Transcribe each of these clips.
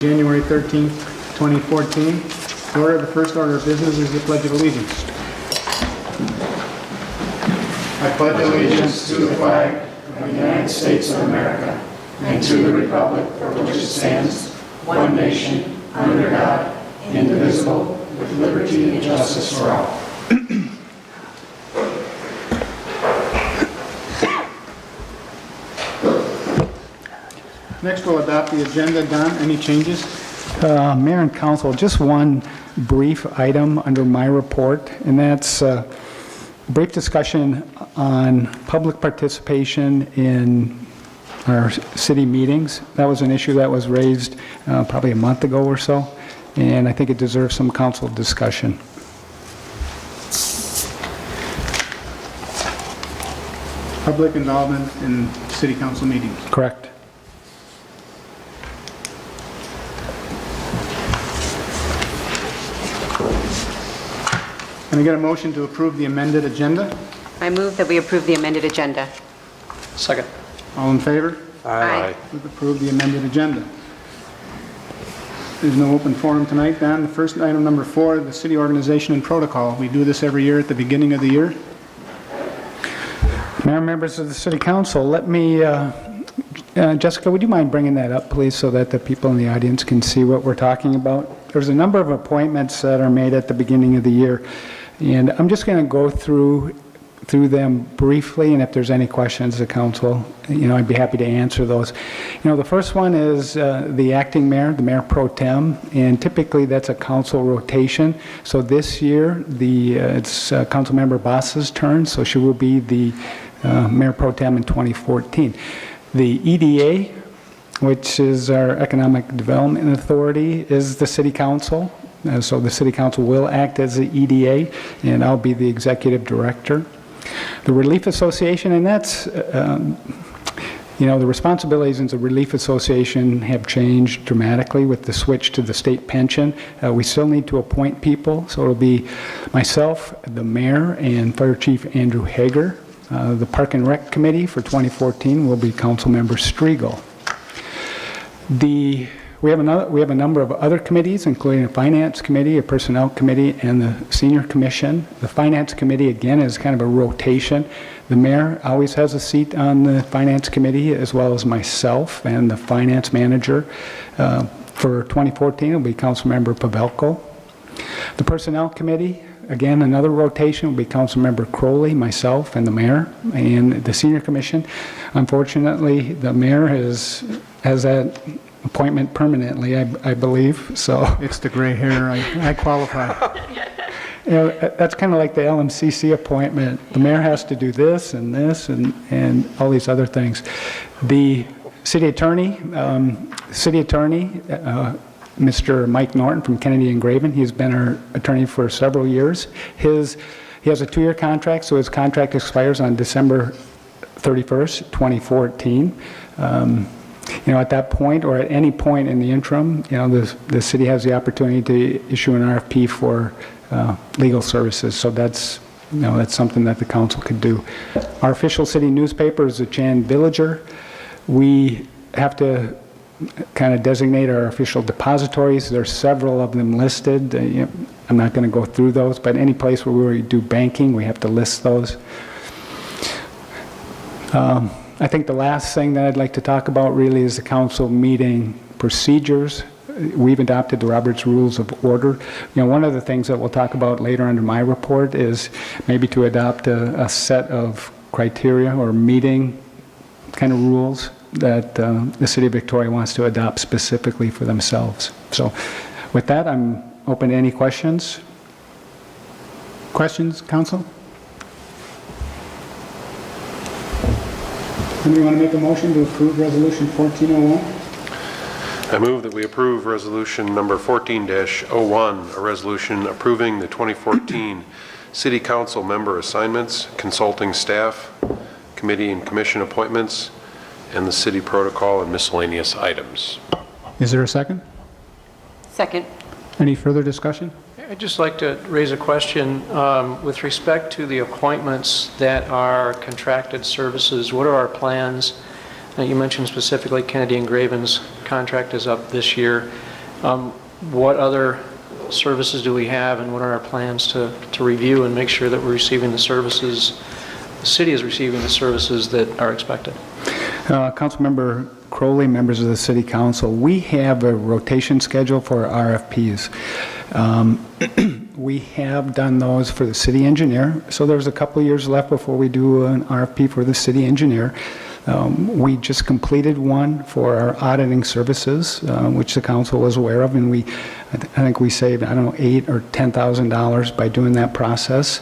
January 13th, 2014. The first order of business is the Pledge of Allegiance. I pledge allegiance to the flag of the United States of America and to the republic for which it stands, one nation, under God, indivisible, with liberty and justice for all. Next, we'll adopt the agenda. Don, any changes? Mayor and Council, just one brief item under my report, and that's a brief discussion on public participation in our city meetings. That was an issue that was raised probably a month ago or so, and I think it deserves some council discussion. Public involvement in city council meetings. Correct. Can I get a motion to approve the amended agenda? I move that we approve the amended agenda. Second. All in favor? Aye. We've approved the amended agenda. There's no open forum tonight, Don. The first item, number 4, the city organization and protocol. We do this every year at the beginning of the year. Mayor, members of the City Council, let me, Jessica, would you mind bringing that up, please, so that the people in the audience can see what we're talking about? There's a number of appointments that are made at the beginning of the year, and I'm just going to go through them briefly, and if there's any questions, the council, I'd be happy to answer those. The first one is the acting mayor, the mayor pro tem, and typically that's a council rotation. So this year, it's council member Boss's turn, so she will be the mayor pro tem in 2014. The EDA, which is our Economic Development Authority, is the city council. So the city council will act as the EDA, and I'll be the executive director. The Relief Association, and that's, the responsibilities in the Relief Association have changed dramatically with the switch to the state pension. We still need to appoint people, so it'll be myself, the mayor, and Fire Chief Andrew Hager. The Park and Rec Committee for 2014 will be Councilmember Striegel. We have a number of other committees, including a Finance Committee, a Personnel Committee, and the Senior Commission. The Finance Committee, again, is kind of a rotation. The mayor always has a seat on the Finance Committee, as well as myself and the Finance Manager. For 2014, it will be Councilmember Pavelko. The Personnel Committee, again, another rotation will be Councilmember Crowley, myself, and the mayor. And the Senior Commission, unfortunately, the mayor has that appointment permanently, I believe. So It's the gray hair. I qualify. That's kind of like the LMCC appointment. The mayor has to do this and all these other things. The city attorney, Mr. Mike Norton from Kennedy and Graven, he's been our attorney for several years. He has a 2-year contract, so his contract expires on December 31st, 2014. At that point, or at any point in the interim, the city has the opportunity to issue an RFP for legal services. So that's something that the council could do. Our official city newspaper is the Chan Villager. We have to kind of designate our official depositories. There's several of them listed. I'm not going to go through those, but any place where we do banking, we have to list those. I think the last thing that I'd like to talk about really is the council meeting procedures. We've adopted the Robert's Rules of Order. One of the things that we'll talk about later under my report is maybe to adopt a set of criteria or meeting kind of rules that the City of Victoria wants to adopt specifically for themselves. So with that, I'm open to any questions. Questions, council? Somebody want to make a motion to approve Resolution 1401? I move that we approve Resolution number 14-01, a resolution approving the 2014 City Council member assignments, consulting staff, committee and commission appointments, and the city protocol and miscellaneous items. Is there a second? Second. Any further discussion? I'd just like to raise a question with respect to the appointments that are contracted services. What are our plans? You mentioned specifically Kennedy and Graven's contract is up this year. What other services do we have, and what are our plans to review and make sure that we're receiving the services, the city is receiving the services that are expected? Councilmember Crowley, members of the City Council, we have a rotation schedule for RFPs. We have done those for the city engineer, so there's a couple of years left before we do an RFP for the city engineer. We just completed one for our auditing services, which the council was aware of, and I think we saved, I don't know, $8,000 or $10,000 by doing that process.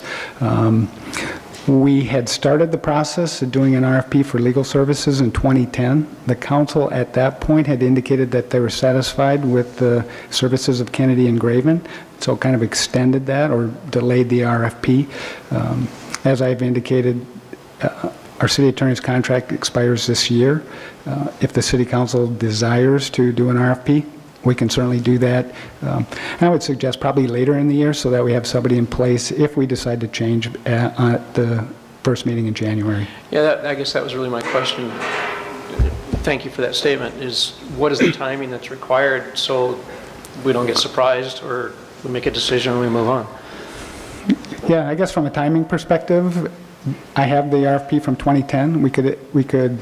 We had started the process of doing an RFP for legal services in 2010. The council at that point had indicated that they were satisfied with the services of Kennedy and Graven, so kind of extended that or delayed the RFP. As I've indicated, our city attorney's contract expires this year. If the city council desires to do an RFP, we can certainly do that. And I would suggest probably later in the year so that we have somebody in place if we decide to change at the first meeting in January. Yeah, I guess that was really my question. Thank you for that statement, is what is the timing that's required so we don't get surprised or we make a decision and we move on? Yeah, I guess from a timing perspective, I have the RFP from 2010. We could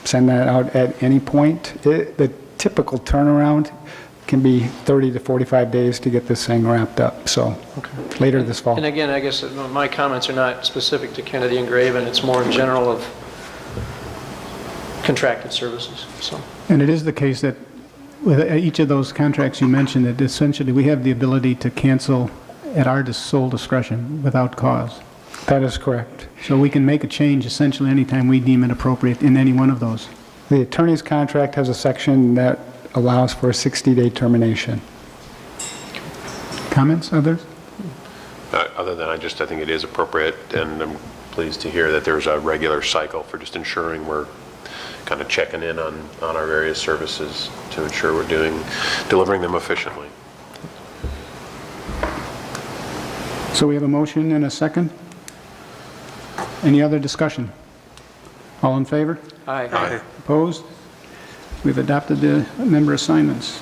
send that out at any point. The typical turnaround can be 30 to 45 days to get this thing wrapped up, so later this fall. And again, I guess my comments are not specific to Kennedy and Graven, it's more in general of contracted services, so. And it is the case that with each of those contracts you mentioned, that essentially we have the ability to cancel at our sole discretion without cause. That is correct. So we can make a change essentially anytime we deem it appropriate in any one of those. The attorney's contract has a section that allows for a 60-day termination. Comments, others? Other than I think it is appropriate, and I'm pleased to hear that there's a regular cycle for just ensuring we're kind of checking in on our various services to ensure we're delivering them efficiently. So we have a motion and a second. Any other discussion? All in favor? Aye. Opposed? We've adopted the member assignments.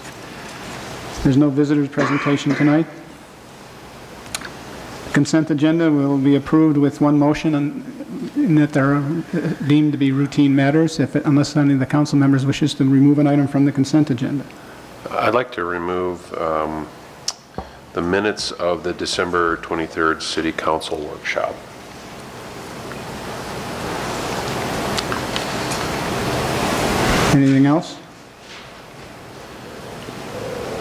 There's no visitors presentation tonight. Consent agenda will be approved with one motion in that they're deemed to be routine matters unless any of the council members wishes to remove an item from the consent agenda. I'd like to remove the minutes of the December 23rd City Council workshop. Anything else?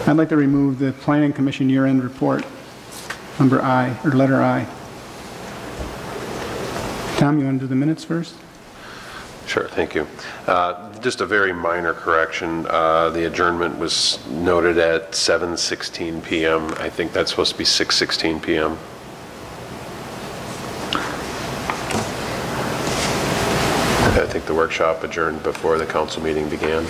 I'd like to remove the Planning Commission year-end report, number I, or letter I. Tom, you want to do the minutes first? Sure, thank you. Just a very minor correction. The adjournment was noted at 7:16 p.m. I think that's supposed to be 6:16 p.m. I think the workshop adjourned before the council meeting began.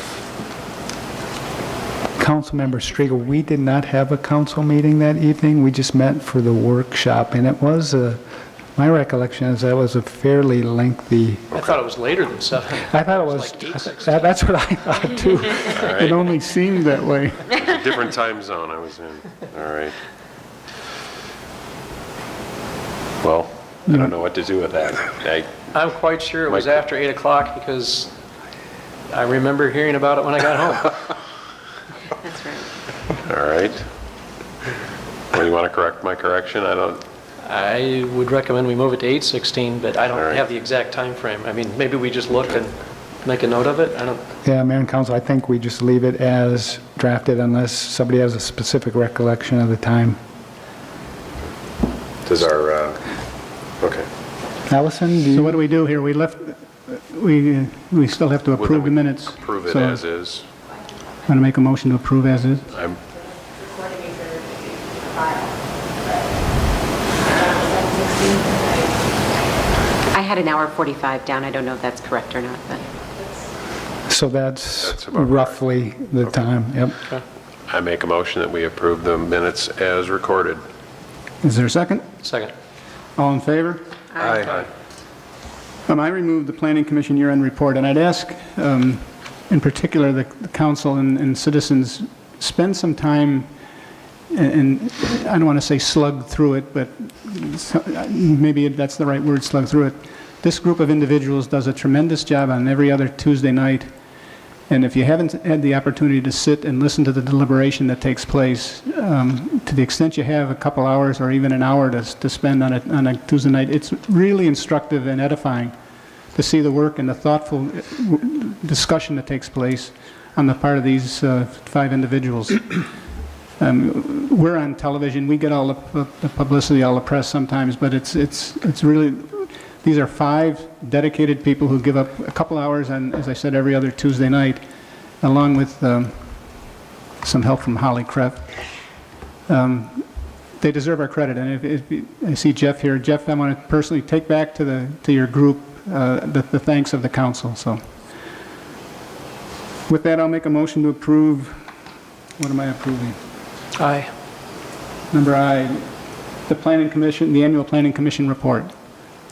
Councilmember Strigel, we did not have a council meeting that evening. We just met for the workshop, and it was my recollection is that was a fairly lengthy. I thought it was later than 7. I thought it was. like 8:16. That's what I thought too. It only seemed that way. Different time zone I was in. All right. Well, I don't know what to do with that. I'm quite sure it was after 8 o'clock because I remember hearing about it when I got home. That's right. All right. Well, you want to correct my correction? I would recommend we move it to 8:16, but I don't All right. have the exact time frame. I mean, maybe we just look and make a note of it. I don't. Yeah, Mayor and Council, I think we just leave it as drafted unless somebody has a specific recollection of the time. Does our, okay. Allison, do So you? what do we do here? We still have to approve the minutes. Approve it So, as is. Want to make a motion to approve as is? I'm, Recording is there to file. I had an hour 45 down. I don't know if that's correct or not, but So that's That's about right. roughly the time, yep. I make a motion that we approve the minutes as recorded. Is there a second? Second. All in favor? Aye. I removed the Planning Commission year-end report, and I'd ask, in particular, the council and citizens spend some time, and I don't want to say slug through it, but maybe that's the right word, slug through it. This group of individuals does a tremendous job on every other Tuesday night, and if you haven't had the opportunity to sit and listen to the deliberation that takes place, to the extent you have a couple hours or even an hour to spend on a Tuesday night, it's really instructive and edifying to see the work and the thoughtful discussion that takes place on the part of these 5 individuals. We're on television. We get all the publicity, all the press sometimes, but it's really, these are 5 dedicated people who give up a couple hours on, as I said, every other Tuesday night, along with some help from Holly Kreff. They deserve our credit, and if I see Jeff here. Jeff, I want to personally take back to your group the thanks of the council. So, with that, I'll make a motion to approve. What am I approving? Aye. Number I, the Planning Commission, the annual Planning Commission report.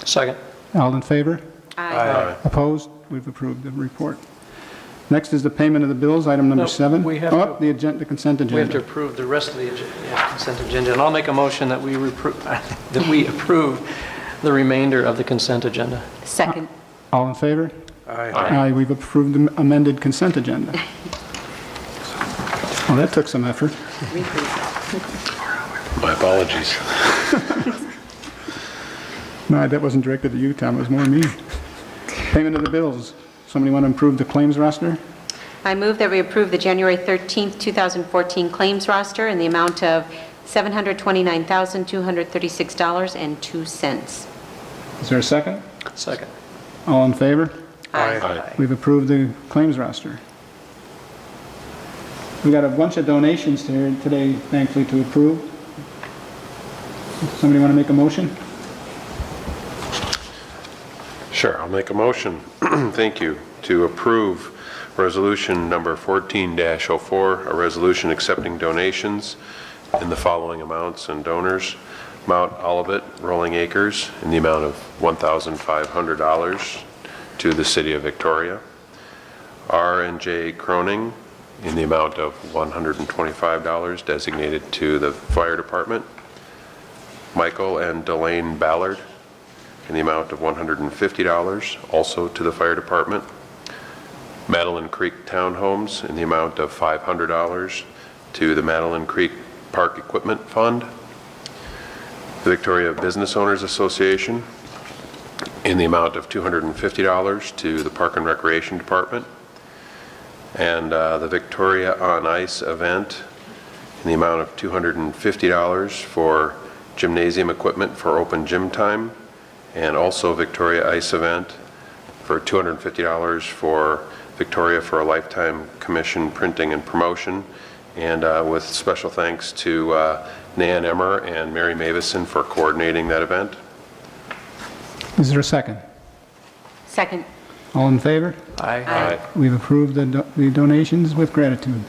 Second. All in favor? Aye. Opposed? We've approved the report. Next is the payment of the bills, item number No, 7. we have Oh, to- the consent agenda. We have to approve the rest of the consent agenda, and I'll make a motion that we approve the remainder of the consent agenda. Second. All in favor? Aye. Aye, we've approved the amended consent agenda. Well, that took some effort. My apologies. No, that wasn't directed at you, Tom, it was more me. Payment of the bills. Somebody want to approve the claims roster? I move that we approve the January 13th, 2014 claims roster in the amount of $729,236.02. Is there a second? Second. All in favor? Aye. We've approved the claims roster. We've got a bunch of donations here today, thankfully, to approve. Somebody want to make a motion? Sure, I'll make a motion, thank you, to approve resolution number 14-04, a resolution accepting donations in the following amounts and donors. Mount Olivet Rolling Acres in the amount of $1,500 to the City of Victoria. R&J Croning in the amount of $125 designated to the Fire Department. Michael and Delane Ballard in the amount of $150, also to the Fire Department. Madeline Creek Townhomes in the amount of $500 to the Madeline Creek Park Equipment Fund. The Victoria Business Owners Association in the amount of $250 to the Park and Recreation Department. And the Victoria on Ice event in the amount of $250 for gymnasium equipment for open gym time. And also Victoria Ice event for $250 for Victoria for a Lifetime Commission Printing and Promotion, and with special thanks to Nan Emmer and Mary Mavison for coordinating that event. Is there a second? Second. All in favor? Aye. We've approved the donations with gratitude.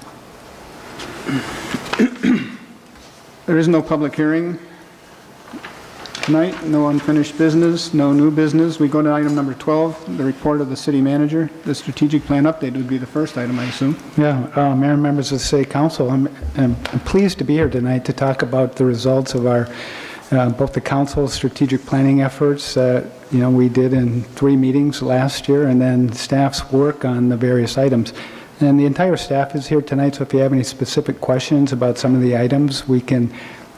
There is no public hearing tonight, no unfinished business, no new business. We go to item number 12, the report of the city manager. The strategic plan update would be the first item, I assume. Yeah, Mayor and members of the City Council, I'm pleased to be here tonight to talk about the results of our, both the council's strategic planning efforts that, we did in 3 meetings last year, and then staff's work on the various items. And the entire staff is here tonight, so if you have any specific questions about some of the items, we can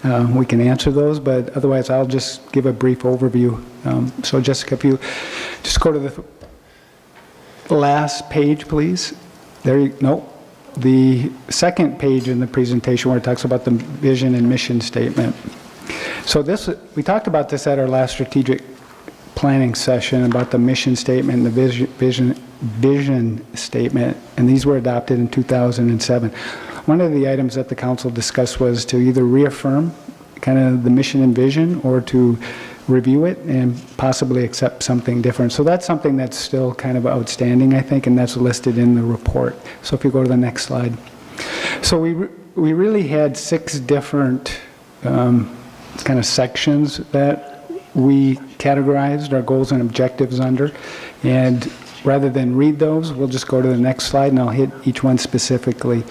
answer those, but otherwise I'll just give a brief overview. So Jessica, if you just go to the last page, please. The second page in the presentation where it talks about the vision and mission statement. So we talked about this at our last strategic planning session about the mission statement and the vision statement, and these were adopted in 2007. One of the items that the council discussed was to either reaffirm kind of the mission and vision or to review it and possibly accept something different. So that's something that's still kind of outstanding, I think, and that's listed in the report. So if you go to the next slide. So we really had 6 different kind of sections that we categorized our goals and objectives under. And rather than read those, we'll just go to the next slide and I'll hit each one specifically.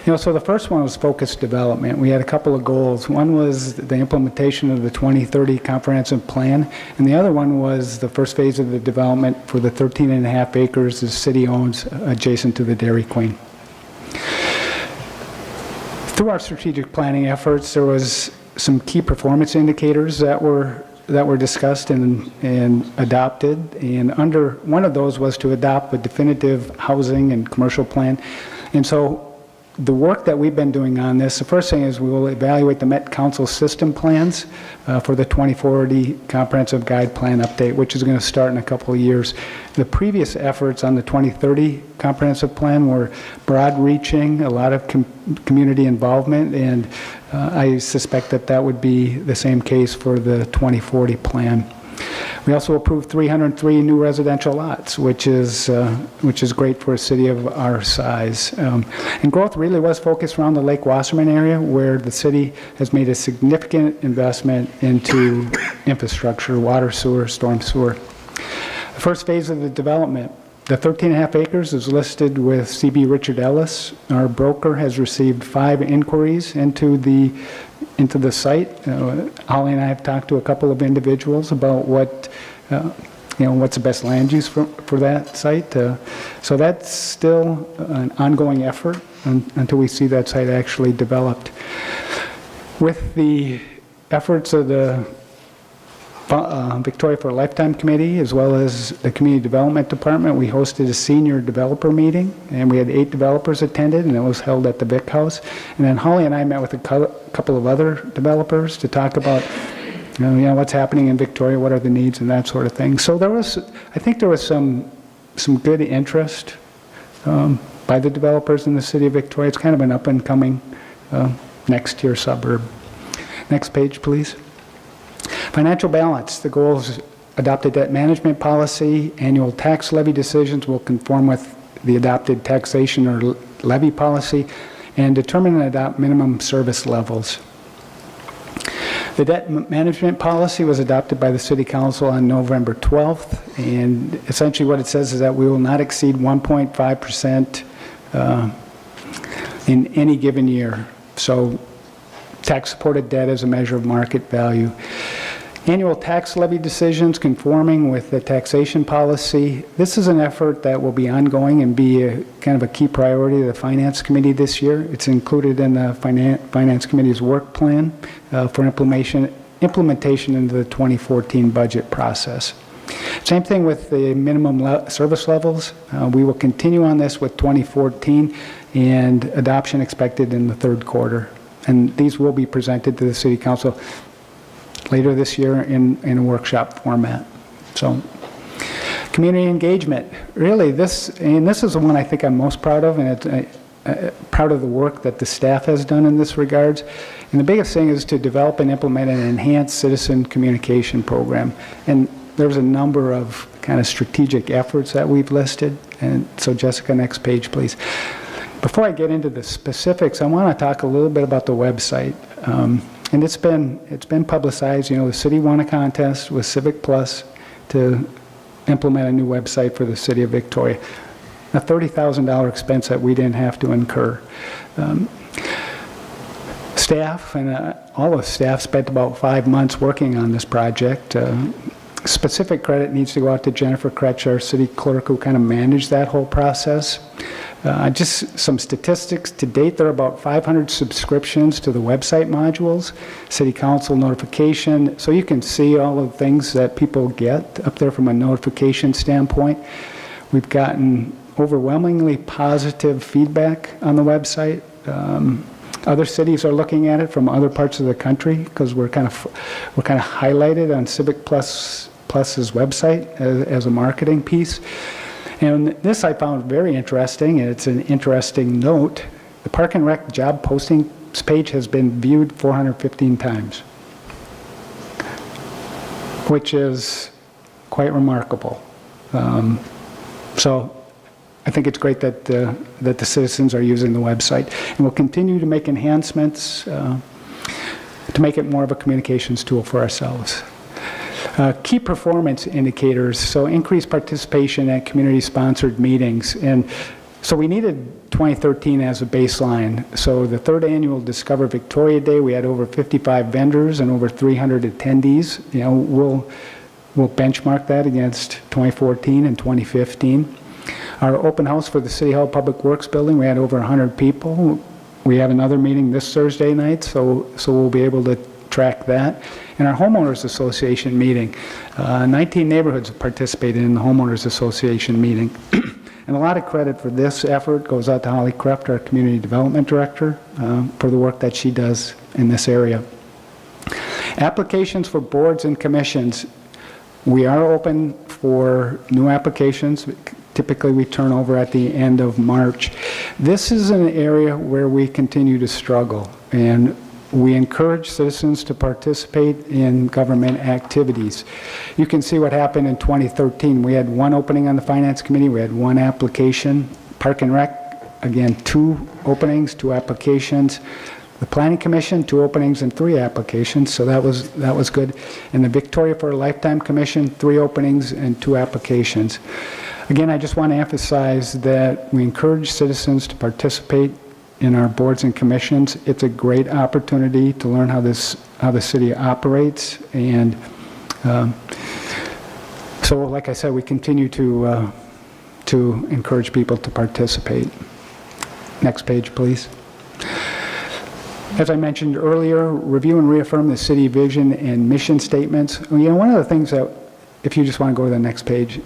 So the first one was focused development. We had a couple of goals. One was the implementation of the 2030 comprehensive plan, and the other one was the first phase of the development for the 13.5 acres the city owns adjacent to the Dairy Queen. Through our strategic planning efforts, there was some key performance indicators that were discussed and adopted, and under one of those was to adopt a definitive housing and commercial plan. And so the work that we've been doing on this, the first thing is we will evaluate the Met Council system plans for the 2040 Comprehensive Guide Plan update, which is going to start in a couple of years. The previous efforts on the 2030 Comprehensive Plan were broad-reaching, a lot of community involvement, and I suspect that that would be the same case for the 2040 plan. We also approved 303 new residential lots, which is great for a city of our size. And growth really was focused around the Lake Wasserman area, where the city has made a significant investment into infrastructure, water, sewer, storm sewer. The first phase of the development, the 13.5 acres is listed with CB Richard Ellis. Our broker has received 5 inquiries into the site. Holly and I have talked to a couple of individuals about what's the best land use for that site. So that's still an ongoing effort until we see that site actually developed. With the efforts of the Victoria for a Lifetime Committee, as well as the Community Development Department, we hosted a senior developer meeting, and we had 8 developers attended, and it was held at the Vic House. And then Holly and I met with a couple of other developers to talk about what's happening in Victoria, what are the needs, and that sort of thing. So I think there was some good interest by the developers in the city of Victoria. It's kind of an up-and-coming next-tier suburb. Next page, please. Financial balance. The goals: adopted debt management policy, annual tax levy decisions will conform with the adopted taxation or levy policy, and determine and adopt minimum service levels. The debt management policy was adopted by the City Council on November 12th, and essentially what it says is that we will not exceed 1.5% in any given year. So tax-supported debt is a measure of market value. Annual tax levy decisions conforming with the taxation policy. This is an effort that will be ongoing and be kind of a key priority of the Finance Committee this year. It's included in the Finance Committee's work plan for implementation into the 2014 budget process. Same thing with the minimum service levels. We will continue on this with 2014, and adoption expected in the third quarter. And these will be presented to the City Council later this year in a workshop format. So, community engagement. Really, this is the one I think I'm most proud of, and proud of the work that the staff has done in this regards. And the biggest thing is to develop and implement an enhanced citizen communication program. And there's a number of kind of strategic efforts that we've listed. And so, Jessica, next page, please. Before I get into the specifics, I want to talk a little bit about the website. And it's been publicized. The city won a contest with Civic Plus to implement a new website for the city of Victoria. A $30,000 expense that we didn't have to incur. Staff and all of staff spent about 5 months working on this project. Specific credit needs to go out to Jennifer Kretsch, our city clerk, who kind of managed that whole process. Just some statistics. To date, there are about 500 subscriptions to the website modules, City Council notification. So you can see all of the things that people get up there from a notification standpoint. We've gotten overwhelmingly positive feedback on the website. Other cities are looking at it from other parts of the country because we're kind of highlighted on Civic Plus's website as a marketing piece. And this I found very interesting, and it's an interesting note. The Park and Rec job postings page has been viewed 415 times, which is quite remarkable. So I think it's great that the citizens are using the website, and we'll continue to make enhancements to make it more of a communications tool for ourselves. Key performance indicators, so increased participation at community-sponsored meetings. And So we needed 2013 as a baseline. So the third annual Discover Victoria Day, we had over 55 vendors and over 300 attendees. You know, we'll benchmark that against 2014 and 2015. Our open house for the City Hall Public Works Building, we had over 100 people. We have another meeting this Thursday night, so we'll be able to track that. And our Homeowners Association meeting, 19 neighborhoods participated in the Homeowners Association meeting. And a lot of credit for this effort goes out to Holly Kreft, our Community Development Director, for the work that she does in this area. Applications for boards and commissions. We are open for new applications. Typically, we turn over at the end of March. This is an area where we continue to struggle, and we encourage citizens to participate in government activities. You can see what happened in 2013. We had one opening on the Finance Committee. We had one application. Park and Rec, again, 2 openings, 2 applications. The Planning Commission, 2 openings and 3 applications, so that was good. And the Victoria for a Lifetime Commission, 3 openings and 2 applications. Again, I just want to emphasize that we encourage citizens to participate in our boards and commissions. It's a great opportunity to learn how the city operates, and so like I said, we continue to encourage people to participate. Next page, please. As I mentioned earlier, review and reaffirm the city vision and mission statements. You know, one of the things that, if you just want to go to the next page,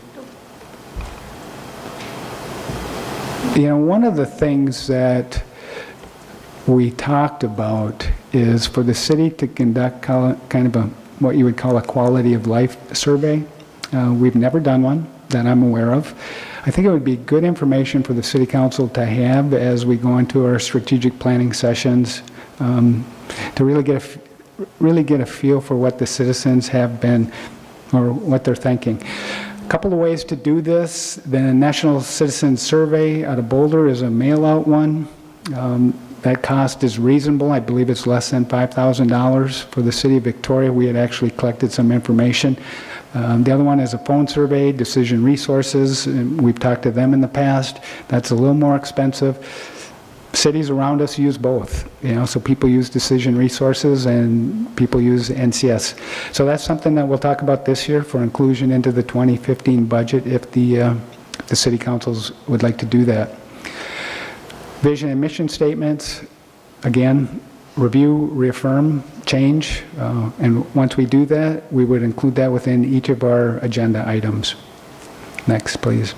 you know, one of the things that we talked about is for the city to conduct kind of what you would call a quality of life survey. We've never done one that I'm aware of. I think it would be good information for the City Council to have as we go into our strategic planning sessions, to really get a feel for what the citizens have been, or what they're thinking. A couple of ways to do this. The National Citizen Survey out of Boulder is a mail-out one. That cost is reasonable. I believe it's less than $5,000. For the City of Victoria, we had actually collected some information. The other one is a phone survey, Decision Resources, and we've talked to them in the past. That's a little more expensive. Cities around us use both, you know, so people use Decision Resources and people use NCS. So that's something that we'll talk about this year for inclusion into the 2015 budget if the City Councils would like to do that. Vision and mission statements, again, review, reaffirm, change, and once we do that, we would include that within each of our agenda items. Next, please.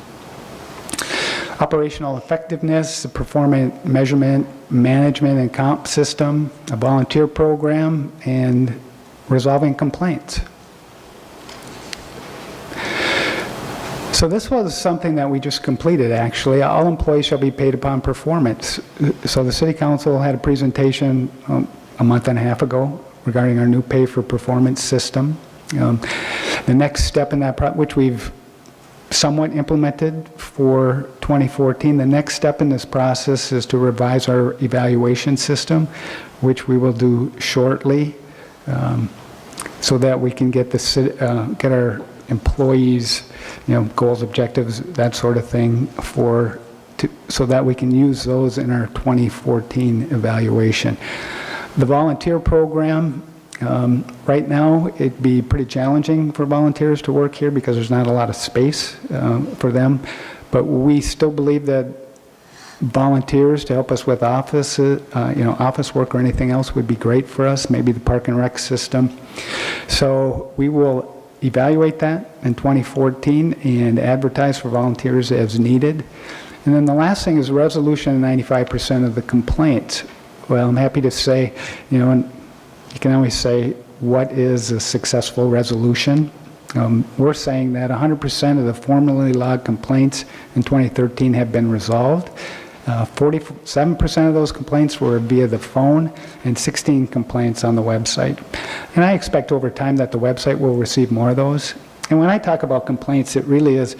Operational effectiveness, the performance measurement, management and comp system, a volunteer program, and resolving complaints. So this was something that we just completed, actually. All employees shall be paid upon performance. So the City Council had a presentation a month and a half ago regarding our new pay for performance system. The next step in that, which we've somewhat implemented for 2014, the next step in this process is to revise our evaluation system, which we will do shortly, so that we can get get our employees, you know, goals, objectives, that sort of thing, so that we can use those in our 2014 evaluation. The volunteer program, right now it'd be pretty challenging for volunteers to work here because there's not a lot of space for them, but we still believe that volunteers to help us with office work or anything else would be great for us, maybe the Park and Rec system. So we will evaluate that in 2014 and advertise for volunteers as needed. And then the last thing is resolution of 95% of the complaints. Well, I'm happy to say, you know, and you can always say, what is a successful resolution? We're saying that 100% of the formally logged complaints in 2013 have been resolved. 47% of those complaints were via the phone and 16 complaints on the website. And I expect over time that the website will receive more of those. And when I talk about complaints, it really is,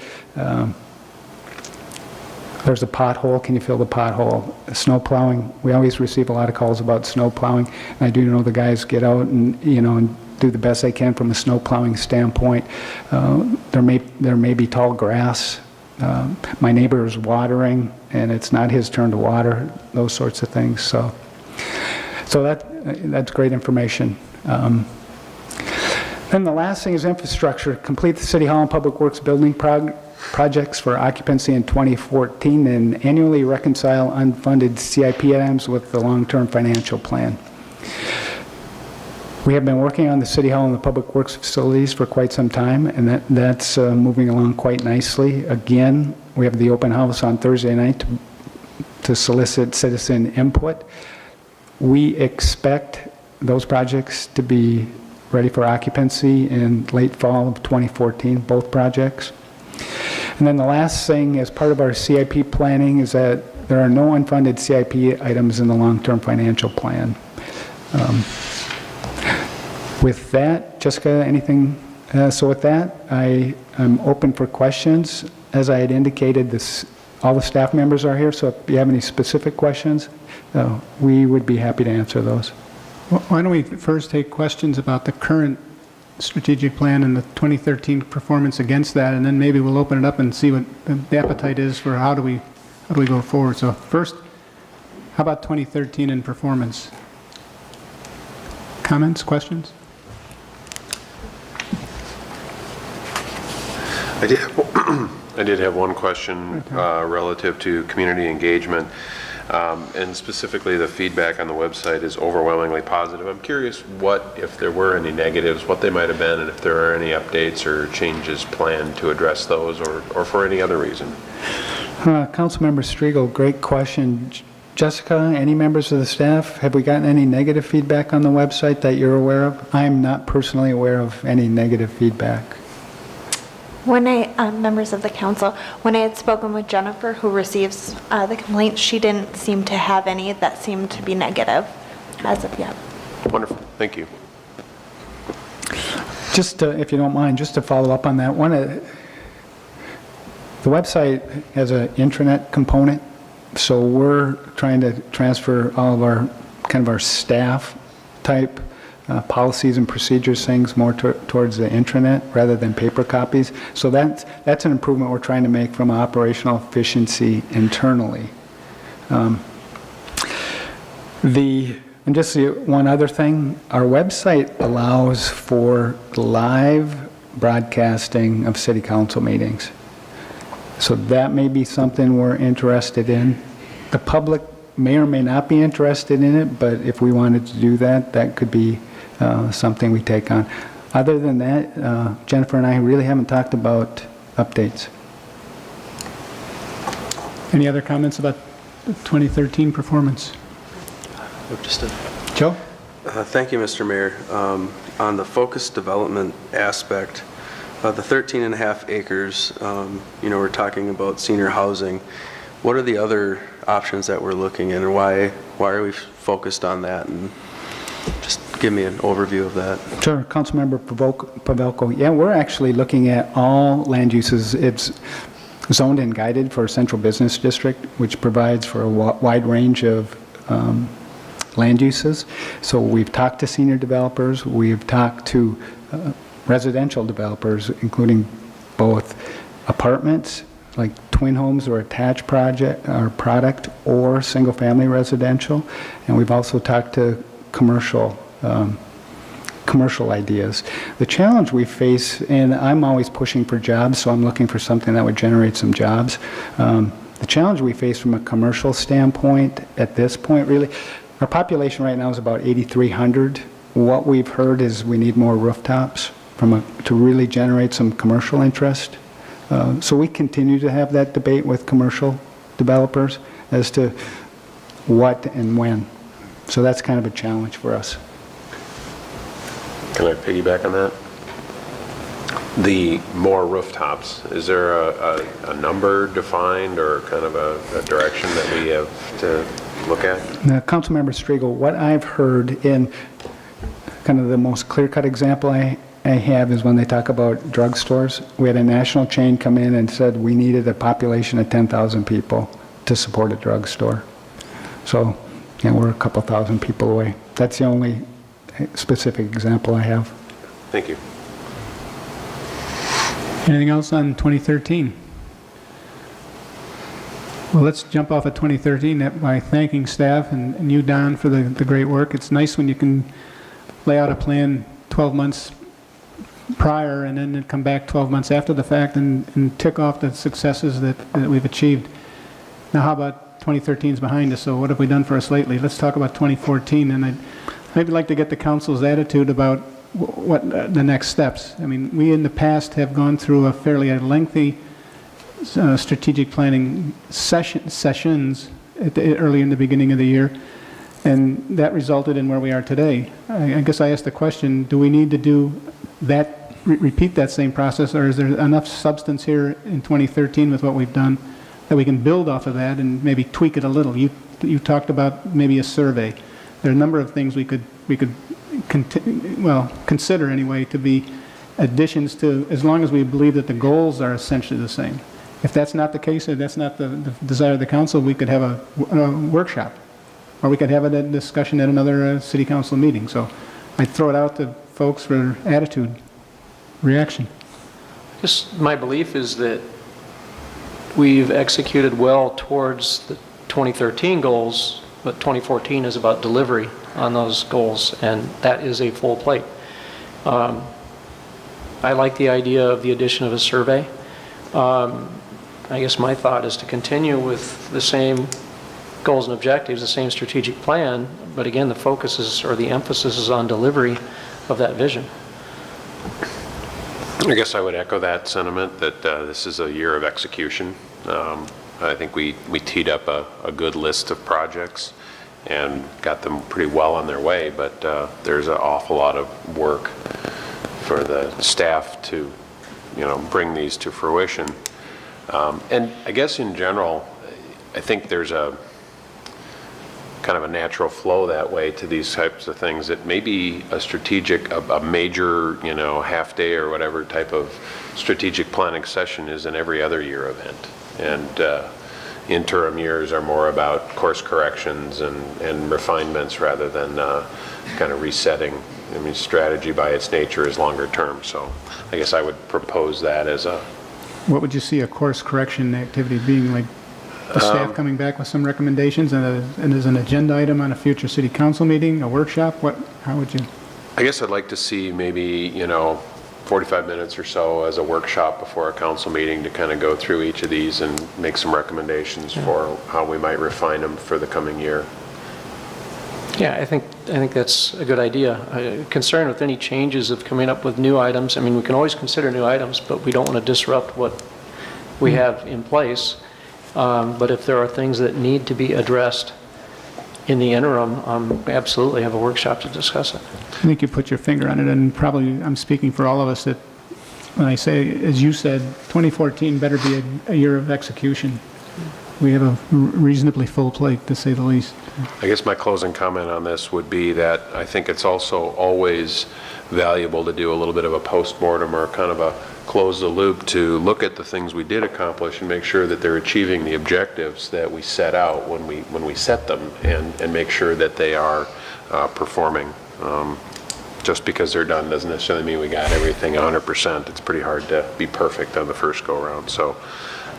there's a pothole, can you fill the pothole? Snow plowing, we always receive a lot of calls about snow plowing. And I do know the guys get out and, you know, and do the best they can from a snow plowing standpoint. There may be tall grass my neighbor is watering and it's not his turn to water, those sorts of things. So that's great information. Then the last thing is infrastructure. Complete the City Hall and Public Works building projects for occupancy in 2014 and annually reconcile unfunded CIP items with the long-term financial plan. We have been working on the City Hall and the Public Works facilities for quite some time, and that's moving along quite nicely. Again, we have the open house on Thursday night to solicit citizen input. We expect those projects to be ready for occupancy in late fall of 2014, both projects. And then the last thing, as part of our CIP planning, is that there are no unfunded CIP items in the long-term financial plan. With that, Jessica, anything? So with that, I'm open for questions. As I had indicated, all the staff members are here, so if you have any specific questions, we would be happy to answer those. Why don't we first take questions about the current strategic plan and the 2013 performance against that, and then maybe we'll open it up and see what the appetite is for how do we go forward. So first, how about 2013 and performance? Comments, questions? I did have one question relative to community engagement, and specifically the feedback on the website is overwhelmingly positive. I'm curious what, if there were any negatives, what they might have been, and if there are any updates or changes planned to address those, or for any other reason. Councilmember Striegel, great question. Jessica, any members of the staff, have we gotten any negative feedback on the website that you're aware of? I'm not personally aware of any negative feedback. Members of the council, when I had spoken with Jennifer, who receives the complaints, she didn't seem to have any that seemed to be negative as of yet. Wonderful, thank you. Just to, if you don't mind, just to follow up on that, the website has an intranet component, so we're trying to transfer all of our, kind of our staff type policies and procedures, things more towards the intranet rather than paper copies. So that's an improvement we're trying to make from operational efficiency internally. And just one other thing, our website allows for live broadcasting of city council meetings. So that may be something we're interested in. The public may or may not be interested in it, but if we wanted to do that, that could be something we take on. Other than that, Jennifer and I really haven't talked about updates. Any other comments about the 2013 performance? Joe? Thank you, Mr. Mayor. On the focused development aspect, the 13 and a half acres, we're talking about senior housing. What are the other options that we're looking at, and why are we focused on that? And just give me an overview of that. Sure, Councilmember Pavelko. Yeah, we're actually looking at all land uses. It's zoned and guided for a central business district, which provides for a wide range of land uses. So we've talked to senior developers, we've talked to residential developers, including both apartments, like twin homes or attached product, or single-family residential. And we've also talked to commercial ideas. The challenge we face, and I'm always pushing for jobs, so I'm looking for something that would generate some jobs. The challenge we face from a commercial standpoint at this point, really, our population right now is about 8,300. What we've heard is we need more rooftops to really generate some commercial interest. So we continue to have that debate with commercial developers as to what and when. So that's kind of a challenge for us. Can I piggyback on that? The more rooftops, is there a number defined or kind of a direction that we have to look at? Now, Councilmember Striegel, what I've heard in kind of the most clear-cut example I have is when they talk about drugstores. We had a national chain come in and said we needed a population of 10,000 people to support a drugstore. So, yeah, we're a couple thousand people away. That's the only specific example I have. Thank you. Anything else on 2013? Well, let's jump off at 2013 by thanking staff and you, Don, for the great work. It's nice when you can lay out a plan 12 months prior and then come back 12 months after the fact and tick off the successes that we've achieved. Now, how about 2013 is behind us, so what have we done for us lately? Let's talk about 2014, and I'd maybe like to get the council's attitude about what the next steps. I mean, we in the past have gone through a fairly lengthy strategic planning sessions early in the beginning of the year, and that resulted in where we are today. I guess I asked the question, do we need to do that, repeat that same process, or is there enough substance here in 2013 with what we've done that we can build off of that and maybe tweak it a little? You talked about maybe a survey. There are a number of things we could consider anyway to be additions to, as long as we believe that the goals are essentially the same. If that's not the case, if that's not the desire of the council, we could have a workshop, or we could have a discussion at another city council meeting. So I'd throw it out to folks for attitude, reaction. Just my belief is that we've executed well towards the 2013 goals, but 2014 is about delivery on those goals, and that is a full plate. I like the idea of the addition of a survey. I guess my thought is to continue with the same goals and objectives, the same strategic plan, but again, the focus is, or the emphasis is on delivery of that vision. I guess I would echo that sentiment that this is a year of execution. I think we teed up a good list of projects and got them pretty well on their way, but there's an awful lot of work for the staff to, bring these to fruition. And I guess in general, I think there's a kind of a natural flow that way to these types of things, that maybe a major, half day or whatever type of strategic planning session is an every other year event. And interim years are more about course corrections and refinements rather than kind of resetting. I mean, strategy by its nature is longer term. So I guess I would propose that as a... What would you see a course correction activity being, like the staff coming back with some recommendations and as an agenda item on a future city council meeting, a workshop? How would you? I guess I'd like to see maybe, 45 minutes or so as a workshop before a council meeting to kind of go through each of these and make some recommendations for how we might refine them for the coming year. Yeah, I think that's a good idea. Concerned with any changes of coming up with new items. I mean, we can always consider new items, but we don't want to disrupt what we have in place. But if there are things that need to be addressed in the interim, absolutely have a workshop to discuss it. I think you put your finger on it, and probably I'm speaking for all of us that when I say, as you said, 2014 better be a year of execution. We have a reasonably full plate, to say the least. I guess my closing comment on this would be that I think it's also always valuable to do a little bit of a postmortem or kind of a close the loop to look at the things we did accomplish and make sure that they're achieving the objectives that we set out when we set them, and make sure that they are performing. Just because they're done doesn't necessarily mean we got everything 100%. It's pretty hard to be perfect on the first go around. So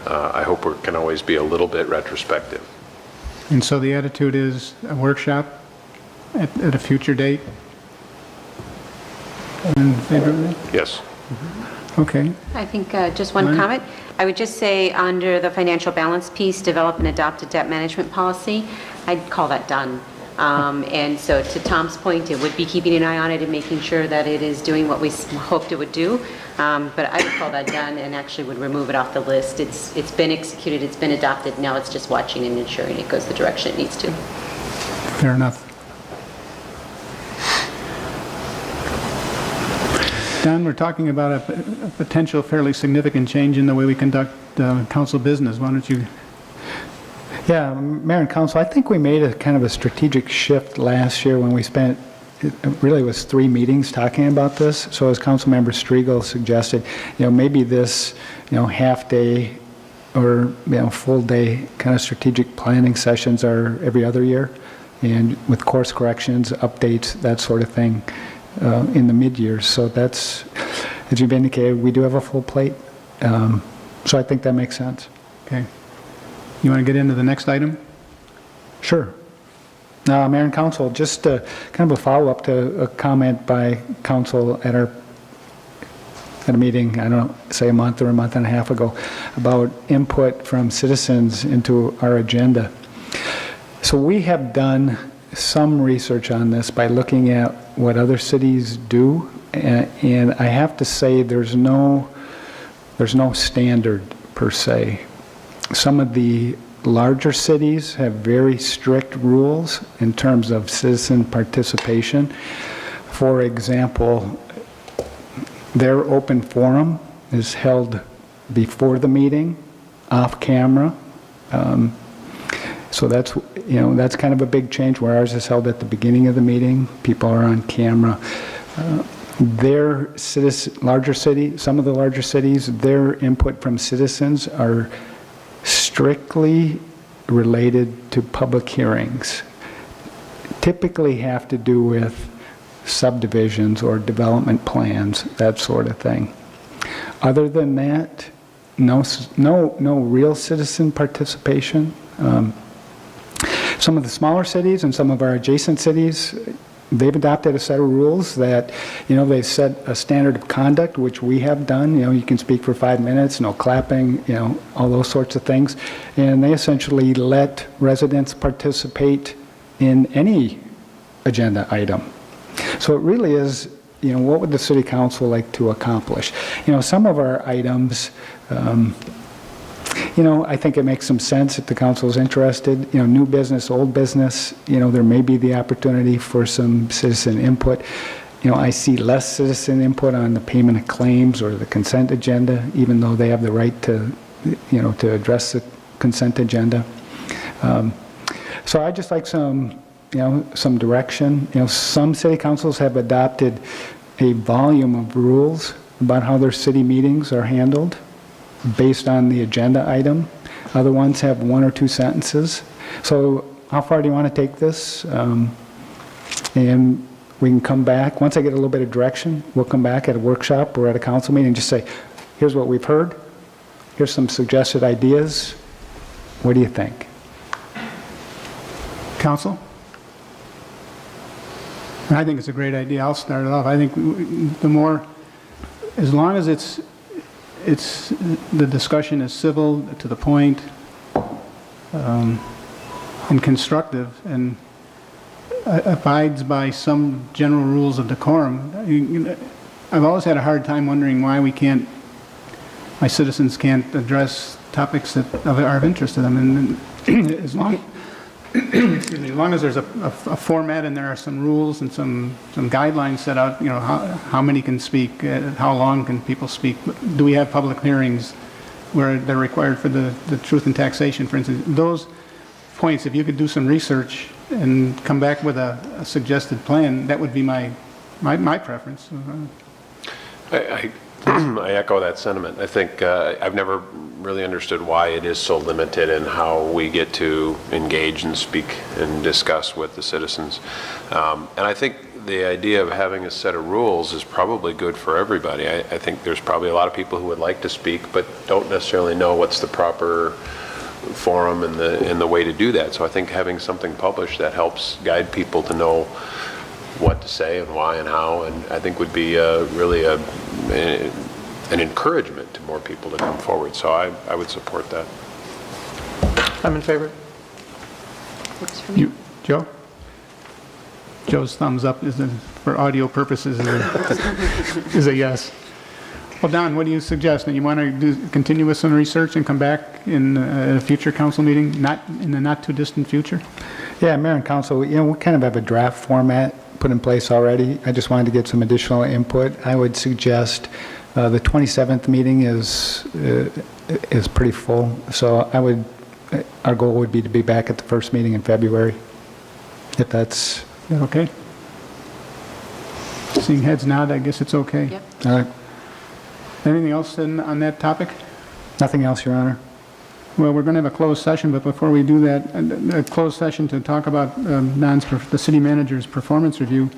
I hope we can always be a little bit retrospective. And so the attitude is a workshop at a future date? In favor of that? Yes. Okay. I think just one comment. I would just say under the financial balance piece, develop and adopt a debt management policy. I'd call that done. And so to Tom's point, it would be keeping an eye on it and making sure that it is doing what we hoped it would do. But I would call that done and actually would remove it off the list. It's been executed, it's been adopted. Now it's just watching and ensuring it goes the direction it needs to. Fair enough. Don, we're talking about a potential fairly significant change in the way we conduct council business. Why don't you? Yeah, Mayor and Council, I think we made a kind of a strategic shift last year when we spent, it really was 3 meetings talking about this. So as Councilmember Striegel suggested, maybe this, half day or, full day kind of strategic planning sessions are every other year, and with course corrections, updates, that sort of thing in the mid-years. So that's, as you've indicated, we do have a full plate. So I think that makes sense. Okay. You want to get into the next item? Sure. Mayor and Council, just kind of a follow-up to a comment by Council at a meeting, I don't know, say a month or a month and a half ago, about input from citizens into our agenda. So we have done some research on this by looking at what other cities do, and I have to say there's no standard per se. Some of the larger cities have very strict rules in terms of citizen participation. For example, their open forum is held before the meeting, off camera. So that's kind of a big change, where ours is held at the beginning of the meeting. People are on camera. Some of the larger cities, their input from citizens are strictly related to public hearings. Typically have to do with subdivisions or development plans, that sort of thing. Other than that, no real citizen participation. Some of the smaller cities and some of our adjacent cities, they've adopted a set of rules that, they've set a standard of conduct, which we have done. You can speak for 5 minutes, no clapping, all those sorts of things. And they essentially let residents participate in any agenda item. So it really is, what would the city council like to accomplish? Some of our items, I think it makes some sense if the council is interested. New business, old business, there may be the opportunity for some citizen input. I see less citizen input on the payment of claims or the consent agenda, even though they have the right to, to address the consent agenda. So I just like some direction. Some city councils have adopted a volume of rules about how their city meetings are handled based on the agenda item. Other ones have 1 or 2 sentences. So how far do you want to take this? And we can come back. Once I get a little bit of direction, we'll come back at a workshop or at a council meeting and just say, here's what we've heard. Here's some suggested ideas. What do you think? Council? I think it's a great idea. I'll start it off. I think as long as the discussion is civil, to the point, and constructive, and abides by some general rules of decorum. I've always had a hard time wondering why my citizens can't address topics that are of interest to them. And as long as there's a format and there are some rules and some guidelines set out, how many can speak, how long can people speak, do we have public hearings where they're required for the truth in taxation, for instance. Those points, if you could do some research and come back with a suggested plan, that would be my preference. I echo that sentiment. I think I've never really understood why it is so limited in how we get to engage and speak and discuss with the citizens. And I think the idea of having a set of rules is probably good for everybody. I think there's probably a lot of people who would like to speak but don't necessarily know what's the proper forum and the way to do that. So I think having something published that helps guide people to know what to say and why and how, and I think would be really an encouragement to more people to come forward. So I would support that. I'm in favor. Works for me. You, Joe? Joe's thumbs up for audio purposes is a yes. Well, Don, what do you suggest? You want to continue with some research and come back in a future council meeting, not in the not too distant future? Yeah, Mayor and Council, we kind of have a draft format put in place already. I just wanted to get some additional input. I would suggest the 27th meeting is pretty full, so our goal would be to be back at the first meeting in February, if that's... Is that okay? Seeing heads nod, I guess it's okay. Yep. All right. Anything else on that topic? Nothing else, Your Honor. Well, we're going to have a closed session, but before we do that, a closed session to talk about the city manager's performance review.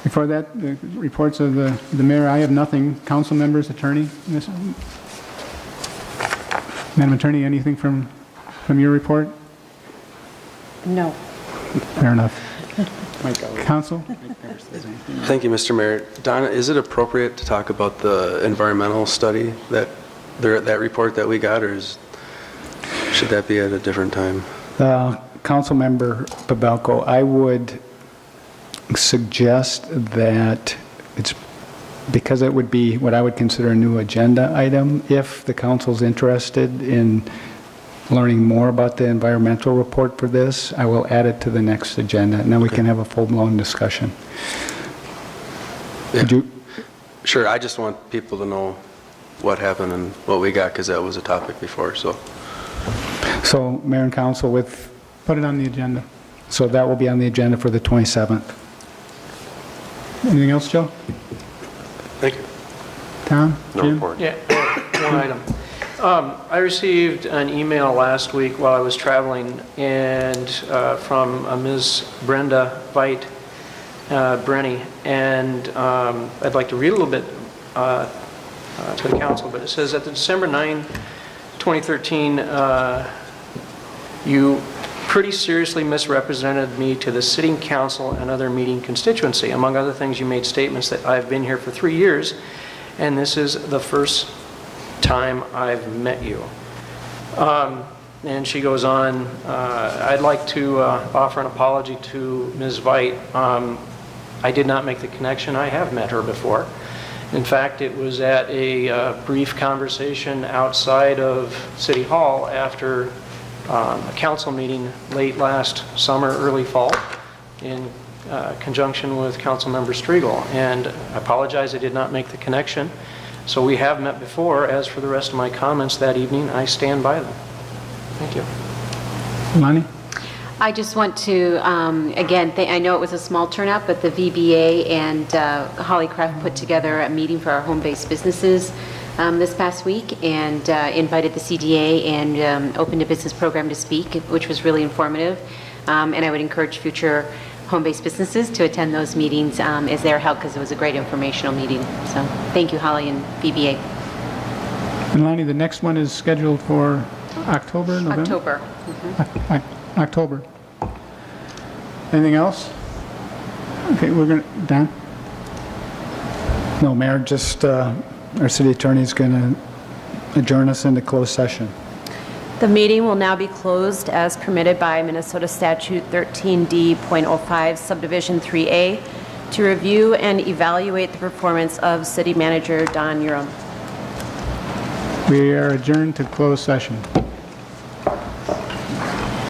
Before that, the reports of the mayor, I have nothing. Council members, attorney. Madam Attorney, anything from from your report? No. Fair enough. Council? Thank you, Mr. Mayor. Donna, is it appropriate to talk about the environmental study that report that we got, or should that be at a different time? Councilmember Pavelko, I would suggest that it's, because it would be what I would consider a new agenda item, if the council's interested in learning more about the environmental report for this, I will add it to the next agenda, and then we can have a full-blown discussion. Yeah. Would you? Sure, I just want people to know what happened and what we got, because that was a topic before, so. So, Mayor and Council, Put it on the agenda. so that will be on the agenda for the 27th. Anything else, Joe? Thank you. Tom? No Jim? report. Yeah, one item. I received an email last week while I was traveling, and from Ms. Brenda Veit Brenny, and I'd like to read a little bit to the council, but it says, at the December 9, 2013, you pretty seriously misrepresented me to the sitting council and other meeting constituency. Among other things, you made statements that I've been here for 3 years, and this is the first time I've met you. And she goes on, I'd like to offer an apology to Ms. Veit. I did not make the connection. I have met her before. In fact, it was at a brief conversation outside of City Hall after a council meeting late last summer, early fall, in conjunction with Councilmember Striegel. And I apologize, I did not make the connection. So we have met before. As for the rest of my comments that evening, I stand by them. Thank you. Lonnie? I just want to, again, I know it was a small turnout, but the VBA and Holly Craft put together a meeting for our home-based businesses this past week, and invited the CDA and opened a business program to speak, which was really informative. And I would encourage future home-based businesses to attend those meetings as they're held, because it was a great informational meeting. So thank you, Holly and VBA. And Lonnie, the next one is scheduled for October, November? October. October. Anything else? Okay, we're going to, Don? No, Mayor, just our city attorney is going to adjourn us into closed session. The meeting will now be closed as permitted by Minnesota Statute 13D.05 Subdivision 3A to review and evaluate the performance of City Manager Don Urim. We are adjourned to closed session.